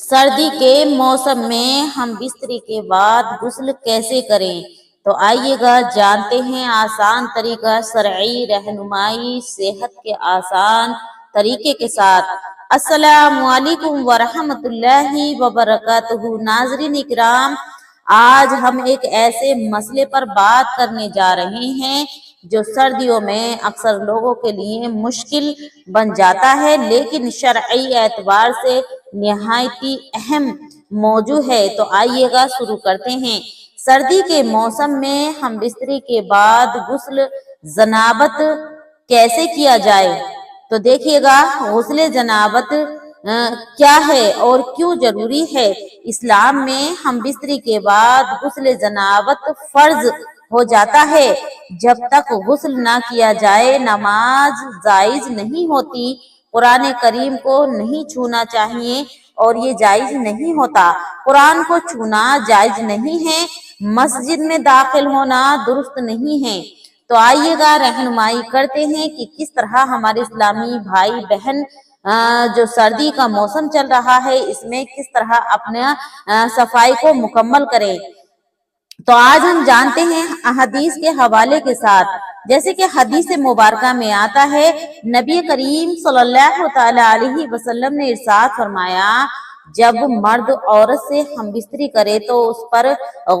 سردی کے موسم میں ہم بستری کے بعد غسل کیسے کریں؟ تو آئیے گا جانتے ہیں آسان طریقہ، شرعی رہنمائی، صحت کے آسان طریقے کے ساتھ۔ السلام علیکم ورحمۃ اللہ وبرکاتہ۔ ناظرین اکرام، آج ہم ایک ایسے مسئلے پر بات کرنے جا رہے ہیں جو سردیوں میں اکثر لوگوں کے لیے مشکل بن جاتا ہے، لیکن شرعی اعتبار سے نہایتی اہم موضوع ہے۔ تو آئیے گا شروع کرتے ہیں۔ سردی کے موسم میں ہم بستری کے بعد غسل جنابت کیسے کیا جائے؟ تو دیکھیے گا غسل جنابت کیا ہے اور کیوں ضروری ہے۔ اسلام میں ہم بستری کے بعد غسل جنابت فرض ہو جاتا ہے۔ جب تک غسل نہ کیا جائے نماز جائز نہیں ہوتی۔ قرآن کریم کو نہیں چھونا چاہیے اور یہ جائز نہیں ہوتا۔ قرآن کو چھونا جائز نہیں ہے، مسجد میں داخل ہونا درست نہیں ہے۔ تو آئیے گا رہنمائی کرتے ہیں کہ کس طرح ہمارے اسلامی بھائی بہن جو سردی کا موسم چل رہا ہے اس میں کس طرح اپنا صفائی کو مکمل کریں۔ تو آج ہم جانتے ہیں احادیث کے حوالے کے ساتھ، جیسے کہ حدیث مبارکہ میں آتا ہے، نبی کریم صلی اللہ تعالی علیہ وسلم نے ارشاد فرمایا، جب مرد عورت سے ہم بستری کرے تو اس پر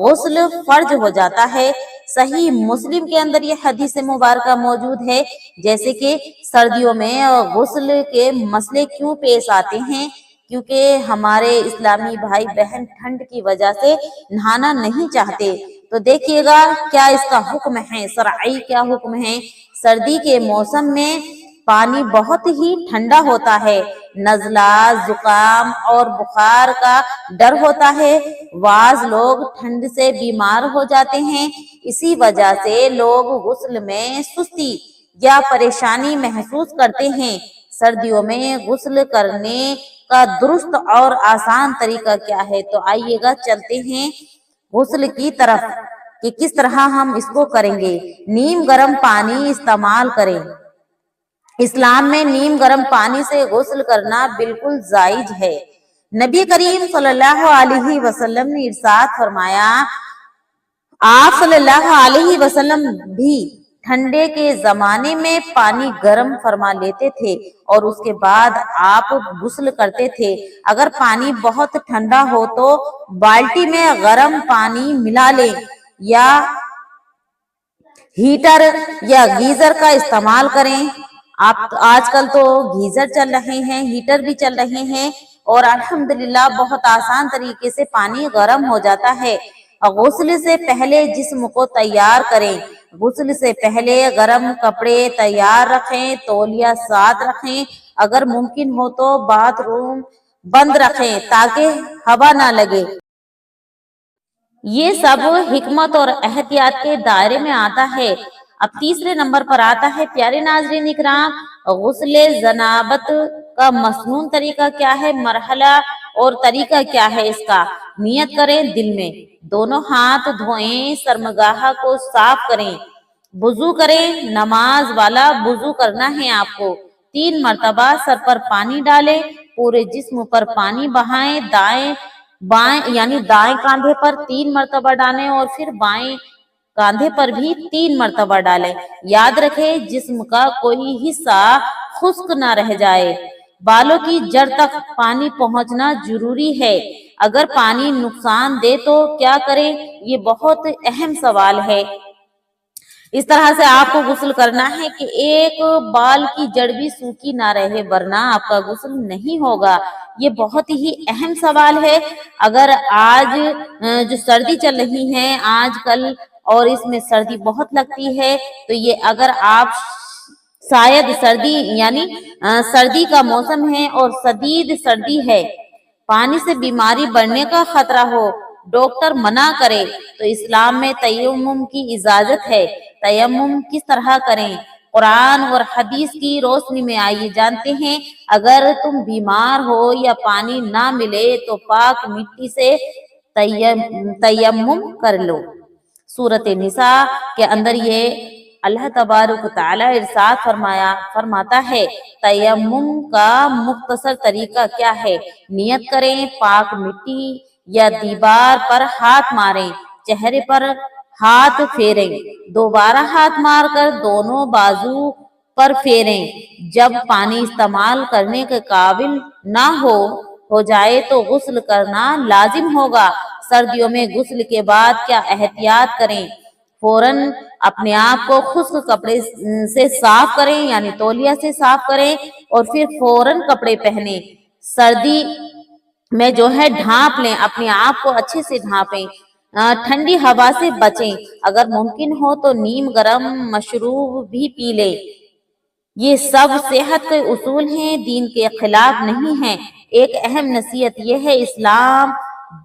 غسل فرض ہو جاتا ہے۔ صحیح مسلم کے اندر یہ حدیث مبارکہ موجود ہے۔ جیسے کہ سردیوں میں غسل کے مسئلے کیوں پیش آتے ہیں؟ کیونکہ ہمارے اسلامی بھائی بہن ٹھنڈ کی وجہ سے نہانا نہیں چاہتے۔ تو دیکھیے گا کیا اس کا حکم ہے، شرعی کیا حکم ہے۔ سردی کے موسم میں پانی بہت ہی ٹھنڈا ہوتا ہے، نزلہ، زکام اور بخار کا ڈر ہوتا ہے۔ بعض لوگ ٹھنڈ سے بیمار ہو جاتے ہیں، اسی وجہ سے لوگ غسل میں سستی یا پریشانی محسوس کرتے ہیں۔ سردیوں میں غسل کرنے کا درست اور آسان طریقہ کیا ہے؟ تو آئیے گا چلتے ہیں غسل کی طرف کہ کس طرح ہم اس کو کریں گے۔ نیم گرم پانی استعمال کریں۔ اسلام میں نیم گرم پانی سے غسل کرنا بالکل جائز ہے۔ نبی کریم صلی اللہ علیہ وسلم نے ارشاد فرمایا، آپ صلی اللہ علیہ وسلم بھی ٹھنڈے کے زمانے میں پانی گرم فرما لیتے تھے اور اس کے بعد آپ غسل کرتے تھے۔ اگر پانی بہت ٹھنڈا ہو تو بالٹی میں گرم پانی ملا لیں یا ہیٹر یا گیزر کا استعمال کریں۔ آج کل تو گیزر چل رہے ہیں، ہیٹر بھی چل رہے ہیں اور الحمدللہ بہت آسان طریقے سے پانی گرم ہو جاتا ہے۔ غسل سے پہلے جسم کو تیار کریں۔ غسل سے پہلے گرم کپڑے تیار رکھیں، تولیہ ساتھ رکھیں، اگر ممکن ہو تو باتھ روم بند رکھیں تاکہ ہوا نہ لگے۔ یہ سب حکمت اور احتیاط کے دائرے میں آتا ہے۔ اب تیسرے نمبر پر آتا ہے، پیارے ناظرین اکرام، غسل جنابت کا مسنون طریقہ کیا ہے، مرحلہ اور طریقہ کیا ہے اس کا۔ نیت کریں دل میں، دونوں ہاتھ دھوئیں، شرمگاہ کو صاف کریں، وضو کریں، نماز والا وضو کرنا ہے آپ کو۔ 3 مرتبہ سر پر پانی ڈالیں، پورے جسم پر پانی بہائیں، دائیں بائیں یعنی دائیں کاندھے پر 3 مرتبہ ڈالیں اور پھر بائیں کاندھے پر بھی 3 مرتبہ ڈالیں۔ یاد رکھیں جسم کا کوئی حصہ خشک نہ رہ جائے۔ بالوں کی جڑ تک پانی پہنچنا ضروری ہے۔ اگر پانی نقصان دے تو کیا کریں؟ یہ بہت اہم سوال ہے۔ اس طرح سے آپ کو غسل کرنا ہے کہ ایک بال کی جڑ بھی سوکھی نہ رہے، ورنہ آپ کا غسل نہیں ہوگا۔ یہ بہت ہی اہم سوال ہے۔ اگر آج جو سردی چل رہی ہے آج کل اور اس میں سردی بہت لگتی ہے، تو یہ اگر آپ شاید سردی کا موسم ہے اور شدید سردی ہے، پانی سے بیماری بڑھنے کا خطرہ ہو، ڈاکٹر منع کرے، تو اسلام میں تیمم کی اجازت ہے۔ تیمم کس طرح کریں؟ قرآن اور حدیث کی روشنی میں آئیے جانتے ہیں۔ اگر تم بیمار ہو یا پانی نہ ملے تو پاک مٹی سے تیمم کر لو۔ سورۃ النساء کے اندر یہ اللہ تبارک و تعالی ارشاد فرماتا ہے تیمم کا مختصر طریقہ کیا ہے؟ نیت کریں، پاک مٹی یا دیوار پر ہاتھ ماریں، چہرے پر ہاتھ پھیریں، دوبارہ ہاتھ مار کر دونوں بازو پر پھیریں۔ جب پانی استعمال کرنے کے قابل نہ ہو جائے تو غسل کرنا لازم ہوگا۔ سردیوں میں غسل کے بعد کیا احتیاط کریں؟ فوراً اپنے آپ کو خشک کپڑے سے صاف کریں، یعنی تولیہ سے صاف کریں، اور پھر فوراً کپڑے پہنیں۔ سردی میں جو ہے ڈھانپ لیں، اپنے آپ کو اچھے سے ڈھانپیں۔ ٹھنڈی ہوا سے بچیں، اگر ممکن ہو تو نیم گرم مشروب بھی پی لیں۔ یہ سب صحت کے اصول ہیں، دین کے خلاف نہیں ہیں۔ ایک اہم نصیحت یہ ہے، اسلام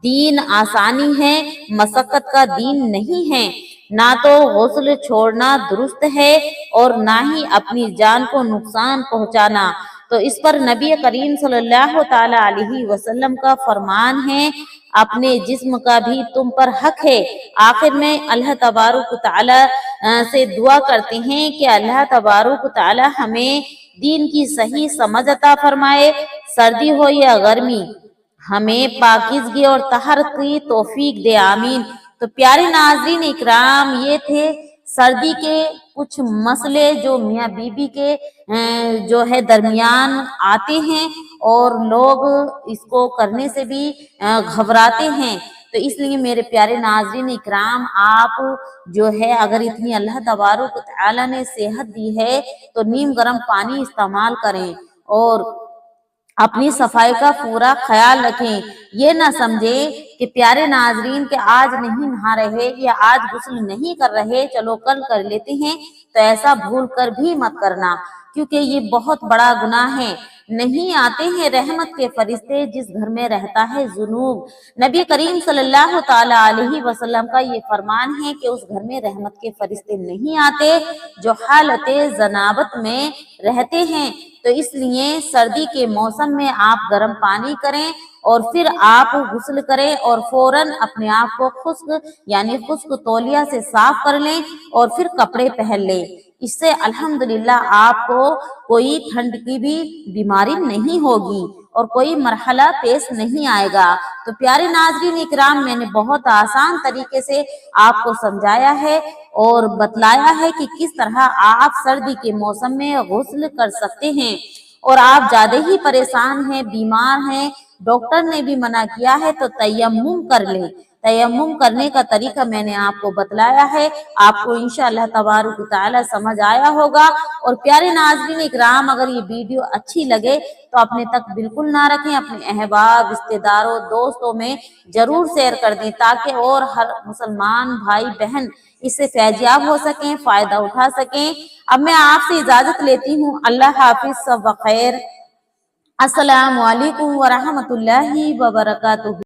دین آسانی ہے، مشقت کا دین نہیں ہے۔ نہ تو غسل چھوڑنا درست ہے اور نہ ہی اپنی جان کو نقصان پہنچانا۔ تو اس پر نبی کریم صلی اللہ تعالی علیہ وسلم کا فرمان ہے، اپنے جسم کا بھی تم پر حق ہے۔ آخر میں اللہ تبارک تعالی سے دعا کرتے ہیں کہ اللہ تبارک تعالی ہمیں دین کی صحیح سمجھ عطا فرمائے، سردی ہو یا گرمی، ہمیں پاکیزگی اور طہارت کی توفیق دے، آمین۔ تو پیارے ناظرین اکرام، یہ تھے سردی کے کچھ مسئلے جو میاں بیوی کے جو ہے درمیان آتے ہیں، اور لوگ اس کو کرنے سے بھی گھبراتے ہیں۔ تو اس لیے میرے پیارے ناظرین اکرام، آپ جو ہے اگر اتنی اللہ تبارک تعالی نے صحت دی ہے تو نیم گرم پانی استعمال کریں اور اپنی صفائی کا پورا خیال رکھیں۔ یہ نہ سمجھیں کہ پیارے ناظرین کہ آج نہیں نہا رہے یا آج غسل نہیں کر رہے، چلو کل کر لیتے ہیں، تو ایسا بھول کر بھی مت کرنا، کیونکہ یہ بہت بڑا گناہ ہے۔ نہیں آتے ہیں رحمت کے فرشتے جس گھر میں رہتا ہے ذنوب۔ نبی کریم صلی اللہ تعالی علیہ وسلم کا یہ فرمان ہے کہ اس گھر میں رحمت کے فرشتے نہیں آتے جو حالت جنابت میں رہتے ہیں۔ تو اس لیے سردی کے موسم میں آپ گرم پانی کریں اور پھر آپ غسل کریں اور فوراً اپنے آپ کو خشک یعنی خشک تولیہ سے صاف کر لیں اور پھر کپڑے پہن لیں۔ اس سے الحمدللہ آپ کو کوئی ٹھنڈ کی بھی بیماری نہیں ہوگی اور کوئی مرحلہ پیش نہیں آئے گا۔ تو پیارے ناظرین اکرام، میں نے بہت آسان طریقے سے آپ کو سمجھایا ہے اور بتلایا ہے کہ کس طرح آپ سردی کے موسم میں غسل کر سکتے ہیں۔ اور آپ زیادہ ہی پریشان ہیں، بیمار ہیں، ڈاکٹر نے بھی منع کیا ہے، تو تیمم کر لیں۔ تیمم کرنے کا طریقہ میں نے آپ کو بتلایا ہے، آپ کو انشاءاللہ تبارک تعالی سمجھ آیا ہوگا۔ اور پیارے ناظرین اکرام، اگر یہ ویڈیو اچھی لگے تو اپنے تک بالکل نہ رکھیں، اپنے احباب، رشتہ داروں، دوستوں میں ضرور شیئر کر دیں تاکہ اور ہر مسلمان بھائی بہن اس سے فیضیاب ہو سکیں، فائدہ اٹھا سکیں۔ اب میں آپ سے اجازت لیتی ہوں، اللہ حافظ، سب بخیر، السلام علیکم ورحمۃ اللہ وبرکاتہ۔